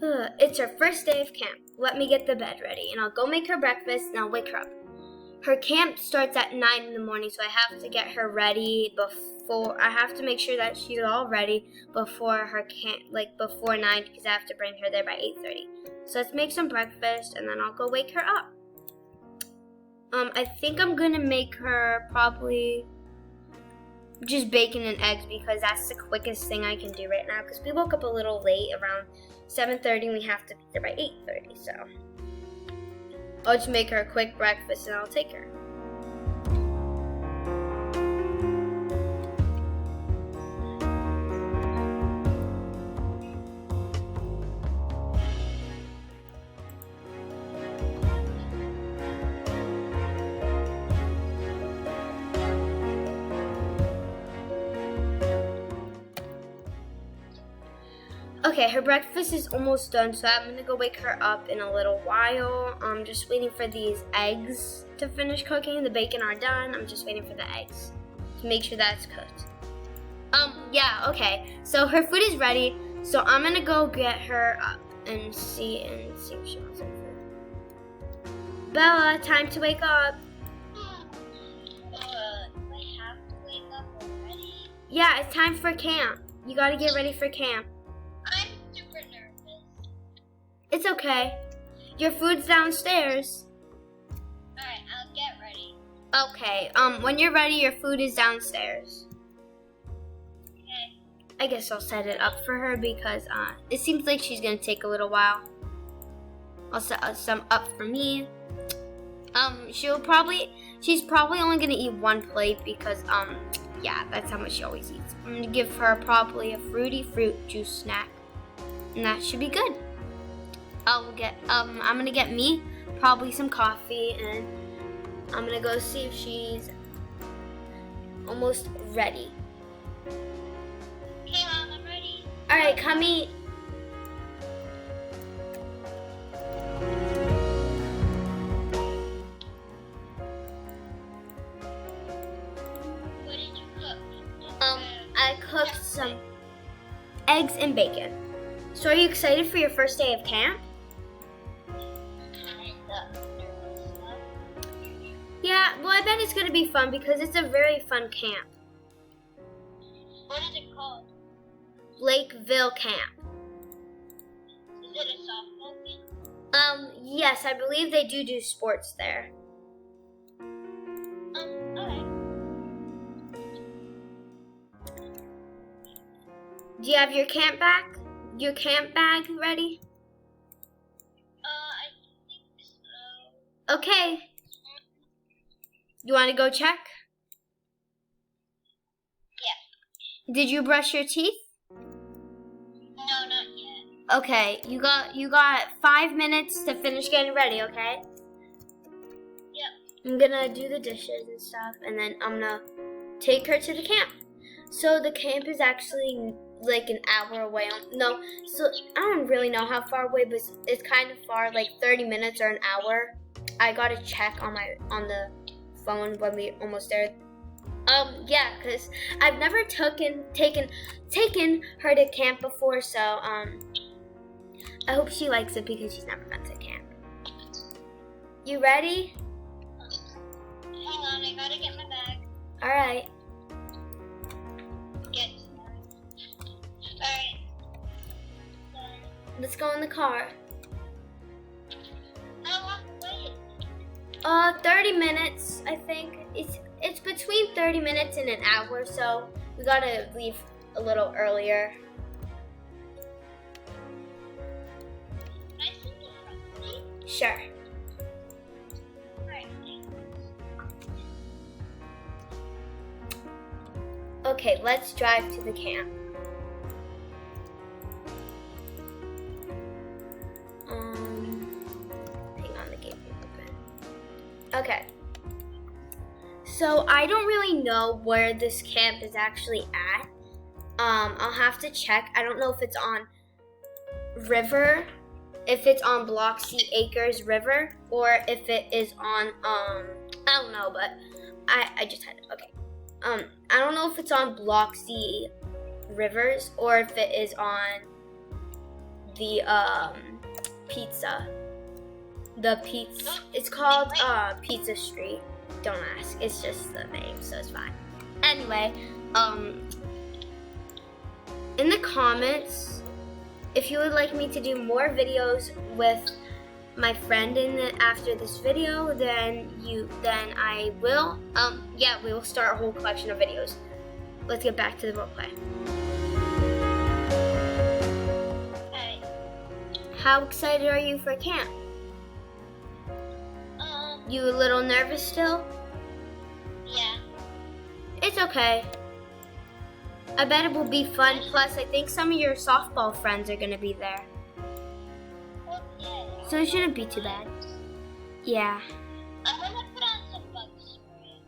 It's her first day of camp. Let me get the bed ready, and I'll go make her breakfast, and I'll wake her up. Her camp starts at 9 in the morning, so I have to get her ready before. I have to make sure that she's all ready before her camp, before 9, because I have to bring her there by 8:30. So let's make some breakfast, and then I'll go wake her up. I think I'm gonna make her probably just bacon and eggs because that's the quickest thing I can do right now. Because we woke up a little late, around 7:30, and we have to be there by 8:30. So I'll just make her a quick breakfast and I'll take her. Okay, her breakfast is almost done, so I'm gonna go wake her up in a little while. I'm just waiting for these eggs to finish cooking. The bacon are done. I'm just waiting for the eggs to make sure that's cooked. Yeah, okay. So her food is ready, so I'm gonna go get her up and see if she wants some food. Bella, time to wake up. I have to wake up already? Yeah, it's time for camp. You gotta get ready for camp. I'm super nervous. It's okay. Your food's downstairs. Alright, I'll get ready. Okay, when you're ready, your food is downstairs. Okay. I guess I'll set it up for her because it seems like she's gonna take a little while. I'll set some up for me. She's probably only gonna eat one plate because yeah, that's how much she always eats. I'm gonna give her probably a fruity fruit juice snack, and that should be good. I'm gonna get me probably some coffee, and I'm gonna go see if she's almost ready. Okay, Mom, I'm ready. All right, come eat. What did you cook? I cooked some eggs and bacon. So are you excited for your first day of camp? Yeah, well, I bet it's going to be fun because it's a very fun camp. What is it called? Lakeville Camp. Is it a softball game? Yes, I believe they do sports there. Alright. Do you have your camp bag ready? I think so. Okay. You want to go check? Yeah. Did you brush your teeth? No, not yet. Okay, you got 5 minutes to finish getting ready, okay? Yep. I'm gonna do the dishes and stuff, and then I'm gonna take her to the camp. So the camp is actually like an hour away. So I don't really know how far away, but it's kind of far, like 30 minutes or an hour. I gotta check on the phone when we almost there. Yeah, cause I've never taken her to camp before, so I hope she likes it because she's never been to camp. You ready? Hang on, I gotta get my bag. All right. Alright. Let's go in the car. How long away is it? 30 minutes, I think. It's between 30 minutes and an hour, so we gotta leave a little earlier. Can I sit in front seat? Sure. Alright, thanks. Okay, let's drive to the camp. Hang on, the gate is open. Okay. So I don't really know where this camp is actually at. I'll have to check. I don't know if it's on River, if it's on Block C Acres River, or if it is on I don't know, but I just had it. Okay. I don't know if it's on Block C Rivers or if it is on the pizza. The pizza. It's called Pizza Street. Don't ask. It's just the name, so it's fine. Anyway, in the comments, if you would like me to do more videos with my friend after this video, then I will. Yeah, we will start a whole collection of videos. Let's get back to the roleplay. Okay. How excited are you for camp? You a little nervous still? Yeah. It's okay. I bet it will be fun. Plus, I think some of your softball friends are gonna be there. Okay. So it shouldn't be too bad. Yeah. I'm gonna put on some bug spray.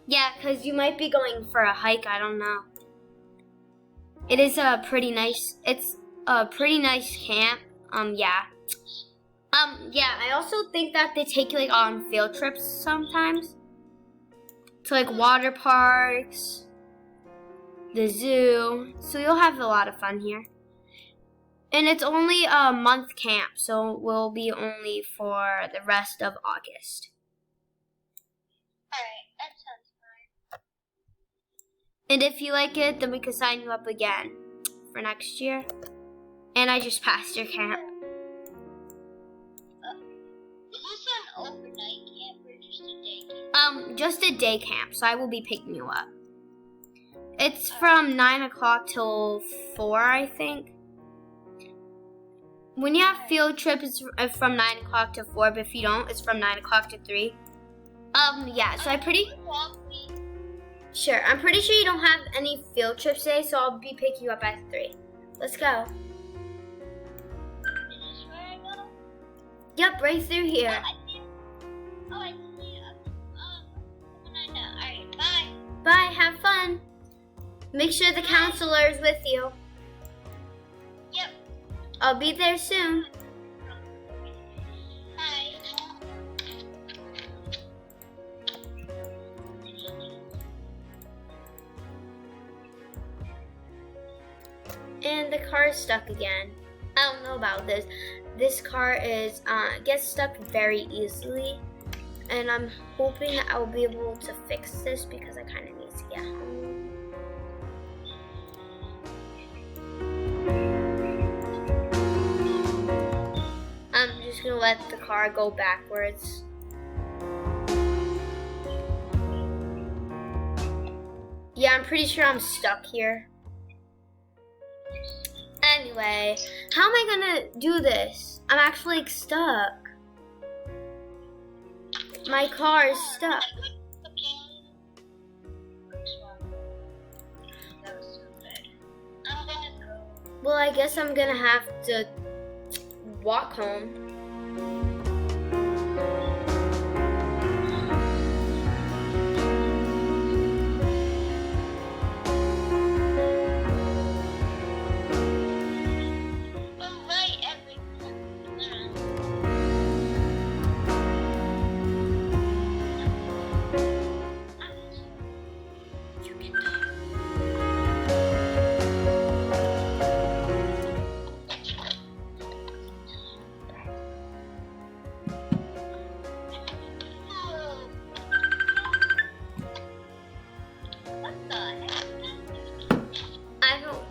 Yeah, because you might be going for a hike. I don't know. It is a pretty nice. It's a pretty nice camp. Yeah. Yeah. I also think that they take you like on field trips sometimes to like water parks, the zoo. So you'll have a lot of fun here. And it's only a month camp, so it will be only for the rest of August. Alright, that sounds fine. And if you like it, then we can sign you up again for next year. And I just passed your camp. Is this an overnight camp or just a day camp? Just a day camp, so I will be picking you up. It's from 9 o'clock till 4, I think. When you have field trip, it's from 9 o'clock to 4, but if you don't, it's from 9 o'clock to 3. Yeah, so I'm pretty sure you don't have any field trips today, so I'll be picking you up at 3. Let's go. Is this where I go? Yep, right through here. I see it. I know. Alright, bye. Bye, have fun. Make sure the counselor is with you. Yep. I'll be there soon. Bye. And the car is stuck again. I don't know about this. This car is gets stuck very easily, and I'm hoping that I'll be able to fix this because I kind of need to get home. I'm just gonna let the car go backwards. Yeah, I'm pretty sure I'm stuck here. Anyway, how am I gonna do this? I'm actually like, stuck. My car is stuck. That was so good. I'm gonna go. Well, I guess I'm gonna have to walk home. Alright, everyone. You can talk. What the heck? I don't.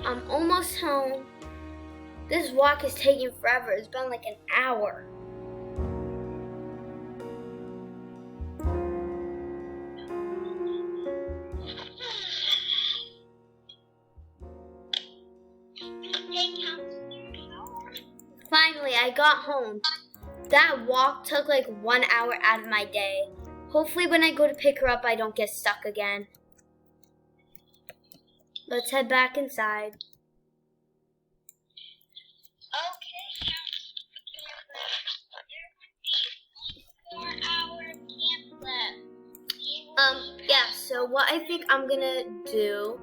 I'm almost home. This walk is taking forever. It's been like an hour. Hey, counselor. Finally, I got home. That walk took like 1 hour out of my day. Hopefully when I go to pick her up, I don't get stuck again. Let's head back inside. Okay, counselor. There will be 4-hour camp left. Yeah, so what I think I'm gonna do,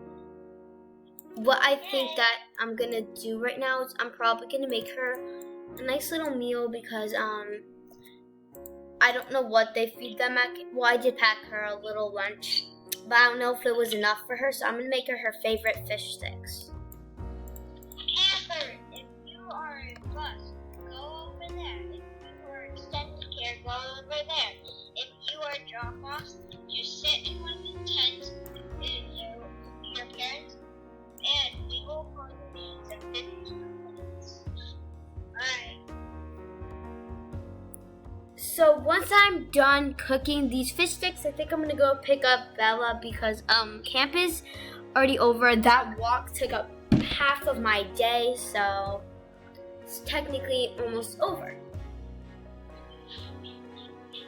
right now is I'm probably gonna make her a nice little meal because, I don't know what they feed them at, well, I did pack her a little lunch, but I don't know if it was enough for her, so I'm gonna make her her favorite fish sticks. Amber, if you are a bus, go over there. If you are extended care, go over there. If you are drop-offs, just sit in one of the tents with your parents, and we will call your names in 15 minutes. Alright. So once I'm done cooking these fish sticks, I think I'm gonna go pick up Bella because camp is already over. That walk took up half of my day, so it's technically almost over.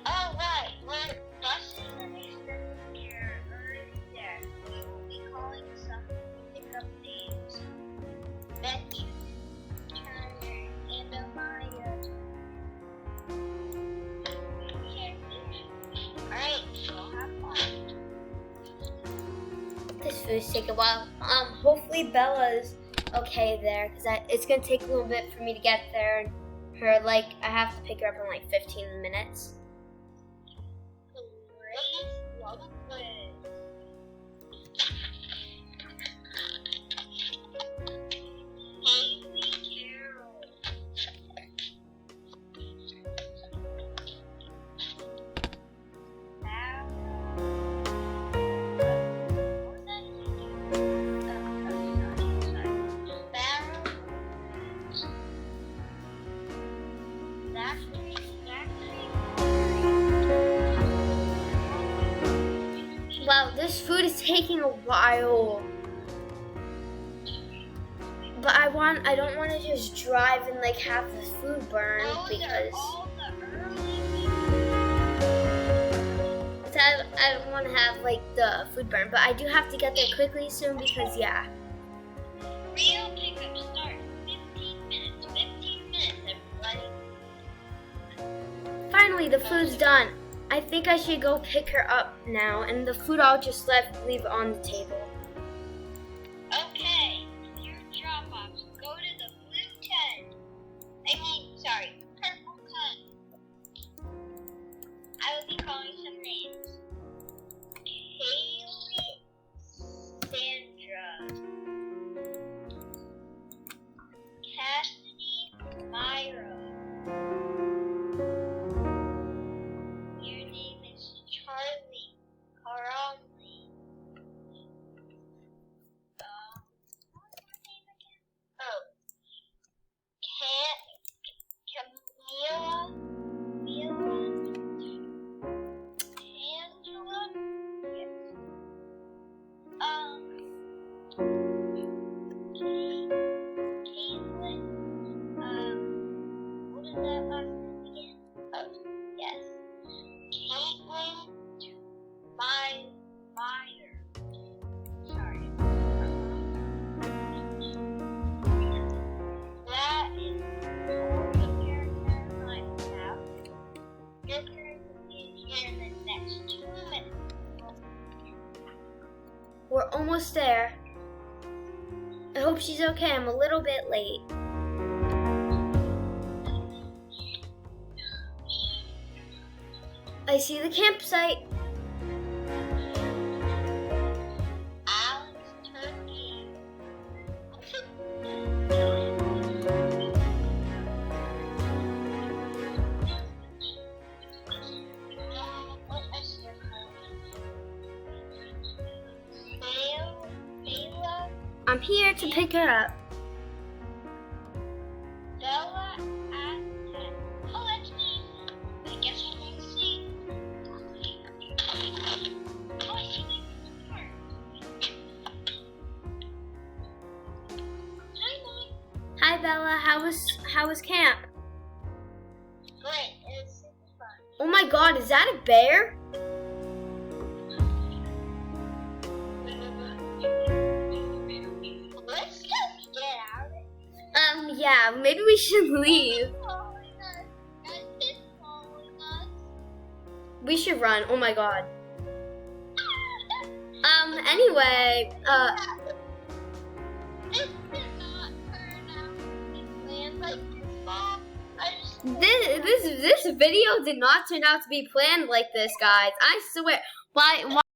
Alright, when buses and extended care are already there, we will be calling some pick-up names. Benjamin, Turner, and Amaya. Alright, so have fun. This food's taking a while. Hopefully Bella's okay there because it's gonna take a little bit for me to get there. I have to pick her up in like 15 minutes. Great, lovely. Haley Carroll. Wow, this food is taking a while. But I don't want to just drive and like have the food burn because I don't want to have like the food burn. But I do have to get there quickly soon because yeah. Real pickup start 15 minutes. 15 minutes, everybody. Finally, the food's done. I think I should go pick her up now, and the food I'll just leave on the table. Okay, your drop-offs. Go to the blue tent. Purple tent. I will be calling some names. Haley, Sandra, Cassidy, Myra. Your name is Charlie, Caromley. What's your name again? Oh, Camila, Angela. Yes. Caitlin. What is that last name again? Oh, yes. Caitlin Meyer. Sorry. That is all the characters I have. Your parents will be here in the next 2 minutes. We're almost there. I hope she's okay. I'm a little bit late. I see the campsite. Alex Turkey. I'm here to pick her up. Bella at 10. Oh, that's me. I guess we can see. Oh, I see my car. Hi, Mom. Hi Bella, how was camp? Great, it was super fun. Oh my god, is that a bear? Let's just get out of here. Yeah, maybe we should leave. Following us. It's following us. We should run. Oh my god. Anyway, This did not turn out to be planned like this, Mom. this video did not turn out to be planned like this, guys. I swear. Why